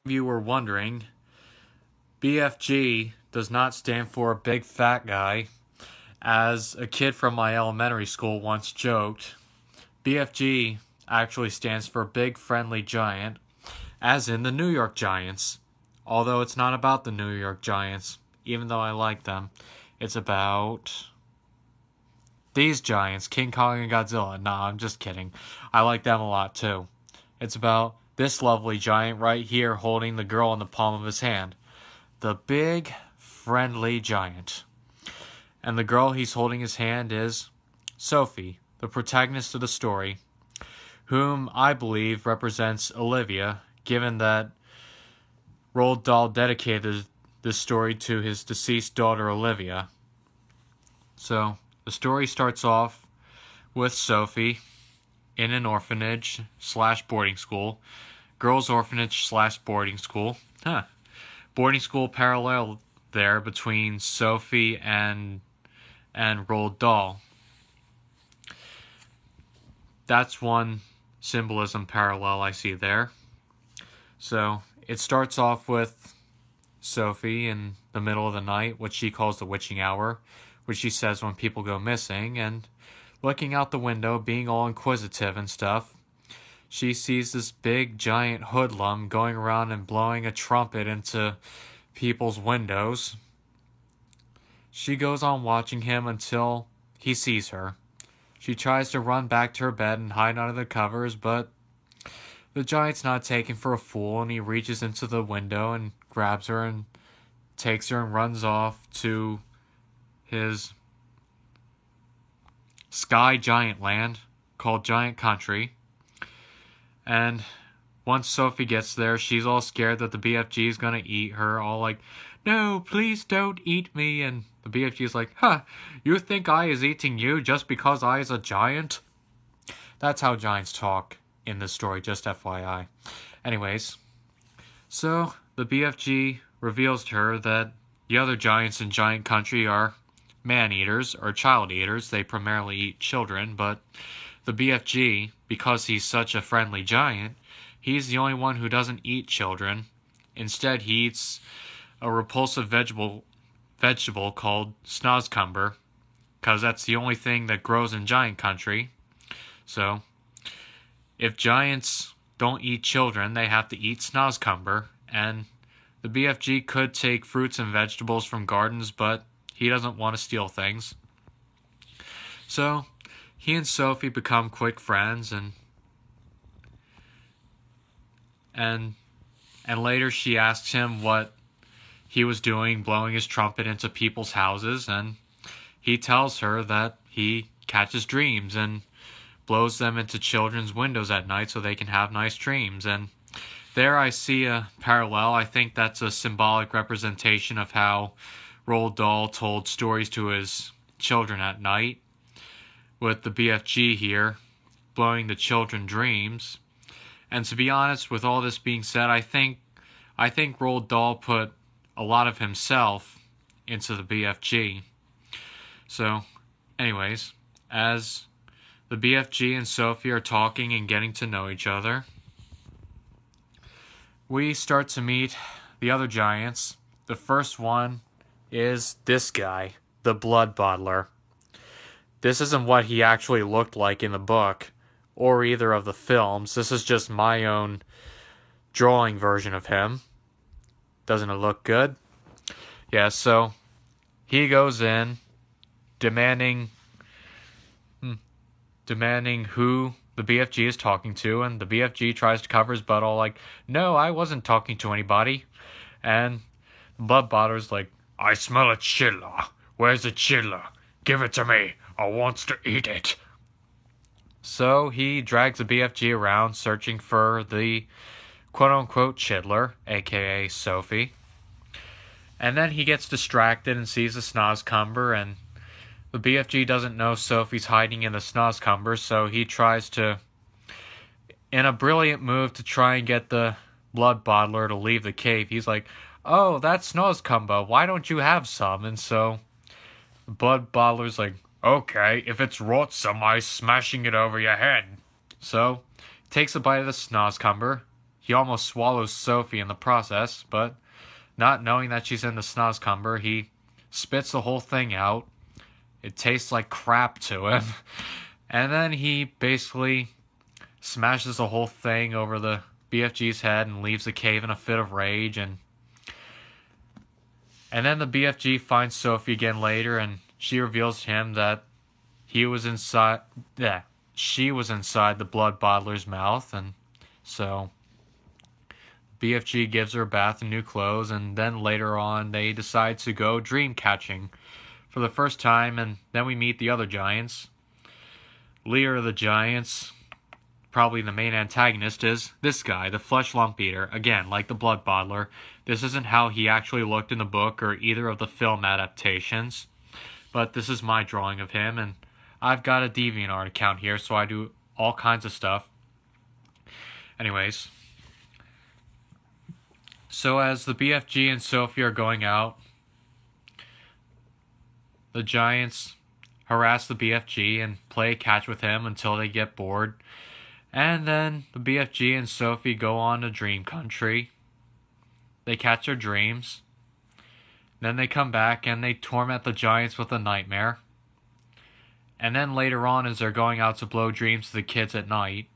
If you were wondering, BFG does not stand for big fat guy. As a kid from my elementary school once joked, BFG actually stands for Big Friendly Giant, as in the New York Giants. Although it's not about the New York Giants, even though I like them. It's about these giants, King Kong and Godzilla. Nah, I'm just kidding. I like them a lot too. It's about this lovely giant right here holding the girl in the palm of his hand. The Big Friendly Giant. And the girl he's holding his hand is Sophie, the protagonist of the story, whom I believe represents Olivia, given that Roald Dahl dedicated this story to his deceased daughter Olivia. So, the story starts off with Sophie in an orphanage / boarding school. Girls' orphanage / boarding school. Boarding school parallel there between Sophie and Roald Dahl. That's one symbolism parallel I see there. So, it starts off with Sophie in the middle of the night, what she calls the witching hour, which she says when people go missing, and looking out the window, being all inquisitive and stuff, she sees this big giant hoodlum going around and blowing a trumpet into people's windows. She goes on watching him until he sees her. She tries to run back to her bed and hide under the covers, but the giant's not taken for a fool, and he reaches into the window and grabs her and takes her and runs off to his sky giant land called Giant Country. And once Sophie gets there, she's all scared that the BFG is gonna eat her, all like, "No, please don't eat me." And the BFG is like, "You think I is eating you just because I is a giant?" That's how giants talk in this story, just FYI. Anyways, so the BFG reveals to her that the other giants in Giant Country are man-eaters, or child-eaters. They primarily eat children, but the BFG, because he's such a friendly giant, he's the only one who doesn't eat children. Instead, he eats a repulsive vegetable called snozzcumber, because that's the only thing that grows in Giant Country. So, if giants don't eat children, they have to eat snozzcumber, and the BFG could take fruits and vegetables from gardens, but he doesn't want to steal things. So, he and Sophie become quick friends, and later she asks him what he was doing blowing his trumpet into people's houses, and he tells her that he catches dreams and blows them into children's windows at night so they can have nice dreams. And there I see a parallel. I think that's a symbolic representation of how Roald Dahl told stories to his children at night, with the BFG here blowing the children dreams. And to be honest, with all this being said, I think Roald Dahl put a lot of himself into the BFG. So, anyways, as the BFG and Sophie are talking and getting to know each other, we start to meet the other giants. The first one is this guy, the Blood Bottler. This isn't what he actually looked like in the book, or either of the films. This is just my own drawing version of him. Doesn't it look good? Yeah, so he goes in demanding who the BFG is talking to, and the BFG tries to cover his butt, all like, "No, I wasn't talking to anybody." And the Blood Bottler's like, "I smell a chilla. Where's the chilla? Give it to me. I wants to eat it." So he drags the BFG around searching for the quote-unquote Chidler, aka Sophie. And then he gets distracted and sees the snozzcumber, and the BFG doesn't know Sophie's hiding in the snozzcumber, so he tries to, in a brilliant move to try and get the Blood Bottler to leave the cave, he's like, "Oh, that's snozzcumber, why don't you have some?" And so the Blood Bottler's like, "Okay, if it's rotsome, I'm smashing it over your head." So, takes a bite of the snozzcumber, he almost swallows Sophie in the process, but not knowing that she's in the Snozcumber, he spits the whole thing out. It tastes like crap to him. And then he basically smashes the whole thing over the BFG's head and leaves the cave in a fit of rage. And then the BFG finds Sophie again later, and she reveals to him that she was inside the blood bottler's mouth. And so BFG gives her a bath and new clothes, and then later on they decide to go dream catching for the first time, and then we meet the other giants. Leader of the giants, probably the main antagonist, is this guy, the Flesh Lump Eater. Again, like the Blood Bottler, this isn't how he actually looked in the book or either of the film adaptations, but this is my drawing of him, and I've got a DeviantArt account here, so I do all kinds of stuff. Anyways, so as the BFG and Sophie are going out, the giants harass the BFG and play catch with him until they get bored. And then the BFG and Sophie go on to Dream Country. They catch their dreams. Then they come back and they torment the giants with a nightmare. And then later on, as they're going out to blow dreams to the kids at night,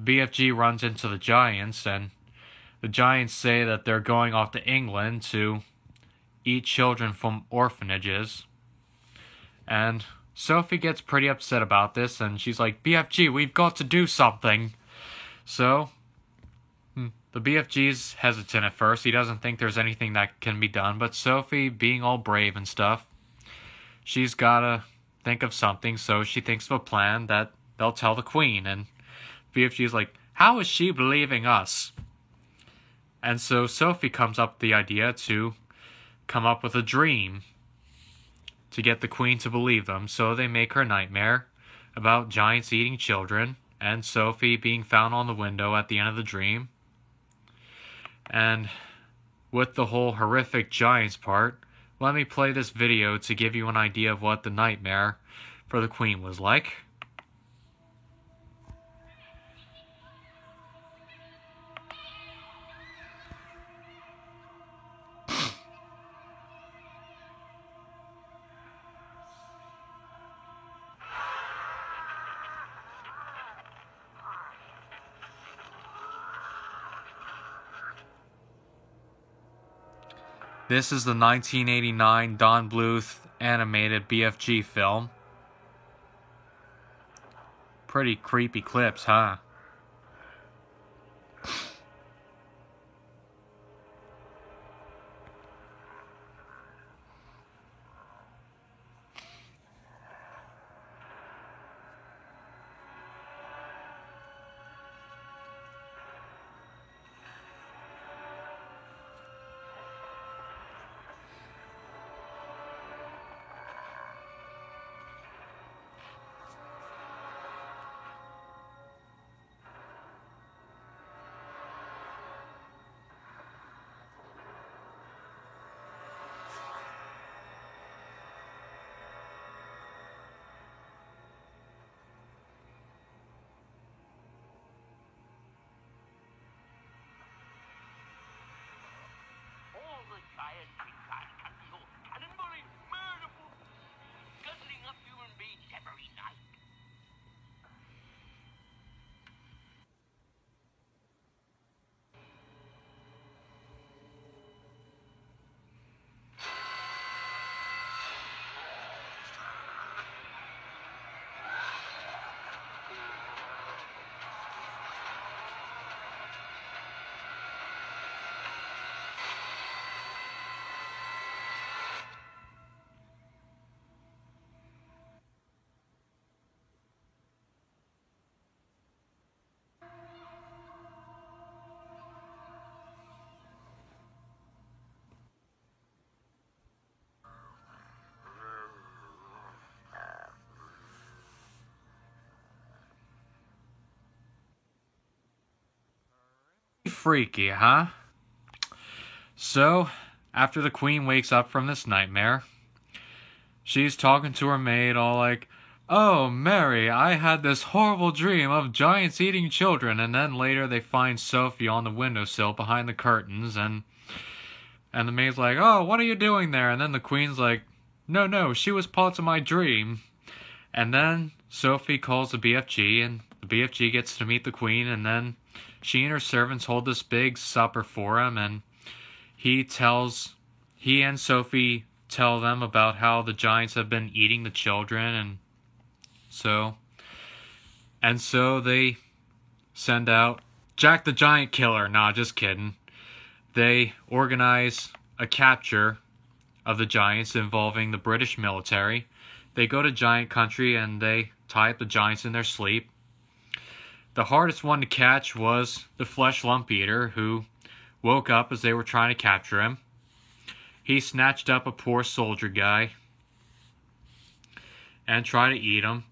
BFG runs into the giants, and the giants say that they're going off to England to eat children from orphanages. And Sophie gets pretty upset about this, and she's like, BFG, we've got to do something. So the BFG's hesitant at first. He doesn't think there's anything that can be done, but Sophie, being all brave and stuff, she's gotta think of something, so she thinks of a plan that they'll tell the Queen, and BFG's like, how is she believing us? And so Sophie comes up with the idea to come up with a dream to get the Queen to believe them, so they make her nightmare about giants eating children, and Sophie being found on the window at the end of the dream. And with the whole horrific giants part, let me play this video to give you an idea of what the nightmare for the Queen was like. This is the 1989 Don Bluth animated BFG film. Pretty creepy clips, huh? Freaky, huh? So, after the Queen wakes up from this nightmare, she's talking to her maid all like, "Oh, Mary, I had this horrible dream of giants eating children," and then later they find Sophie on the windowsill behind the curtains, and the maid's like, "Oh, what are you doing there?" And then the queen's like, "No, no, she was part of my dream." And then Sophie calls the BFG, and the BFG gets to meet the queen, and then she and her servants hold this big supper for him, and he and Sophie tell them about how the giants have been eating the children, and so they send out Jack the Giant Killer. Nah, just kidding. They organize a capture of the giants involving the British military. They go to giant country and they tie up the giants in their sleep. The hardest one to catch was the flesh lump eater, who woke up as they were trying to capture him. He snatched up a poor soldier guy and tried to eat him,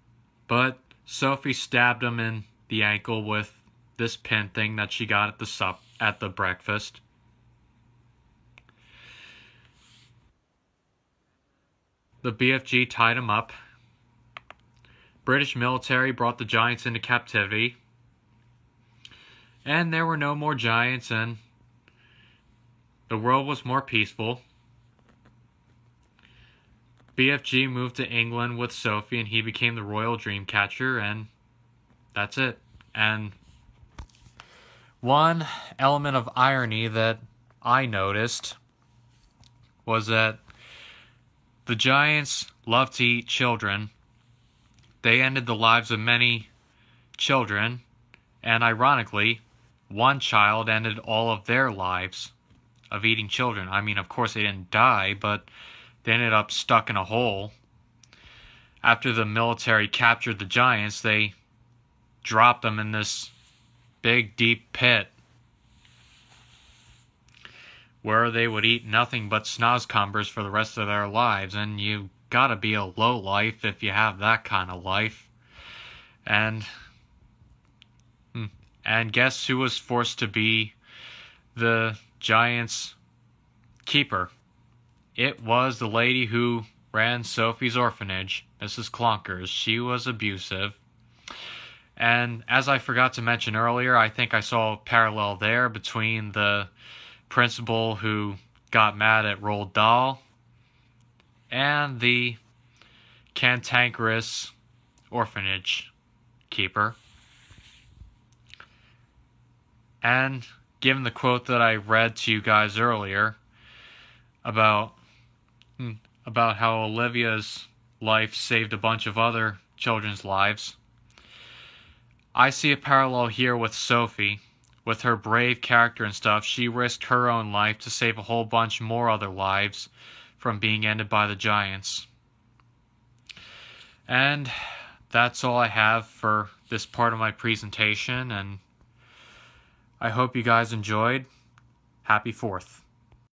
but Sophie stabbed him in the ankle with this pin thing that she got at the breakfast. The BFG tied him up. British military brought the giants into captivity. And there were no more giants, and the world was more peaceful. BFG moved to England with Sophie, and he became the Royal Dreamcatcher, and that's it. And one element of irony that I noticed was that the giants love to eat children. They ended the lives of many children, and ironically, one child ended all of their lives of eating children. I mean, of course they didn't die, but they ended up stuck in a hole. After the military captured the giants, they dropped them in this big, deep pit where they would eat nothing but snozcumbers for the rest of their lives. And you gotta be a lowlife if you have that kind of life. And guess who was forced to be the giant's keeper? It was the lady who ran Sophie's orphanage, Mrs. Clonkers. She was abusive. And as I forgot to mention earlier, I think I saw a parallel there between the principal who got mad at Roald Dahl and the cantankerous orphanage keeper. And given the quote that I read to you guys earlier about how Olivia's life saved a bunch of other children's lives, I see a parallel here with Sophie. With her brave character and stuff, she risked her own life to save a whole bunch more other lives from being ended by the giants. And that's all I have for this part of my presentation, and I hope you guys enjoyed. Happy 4th.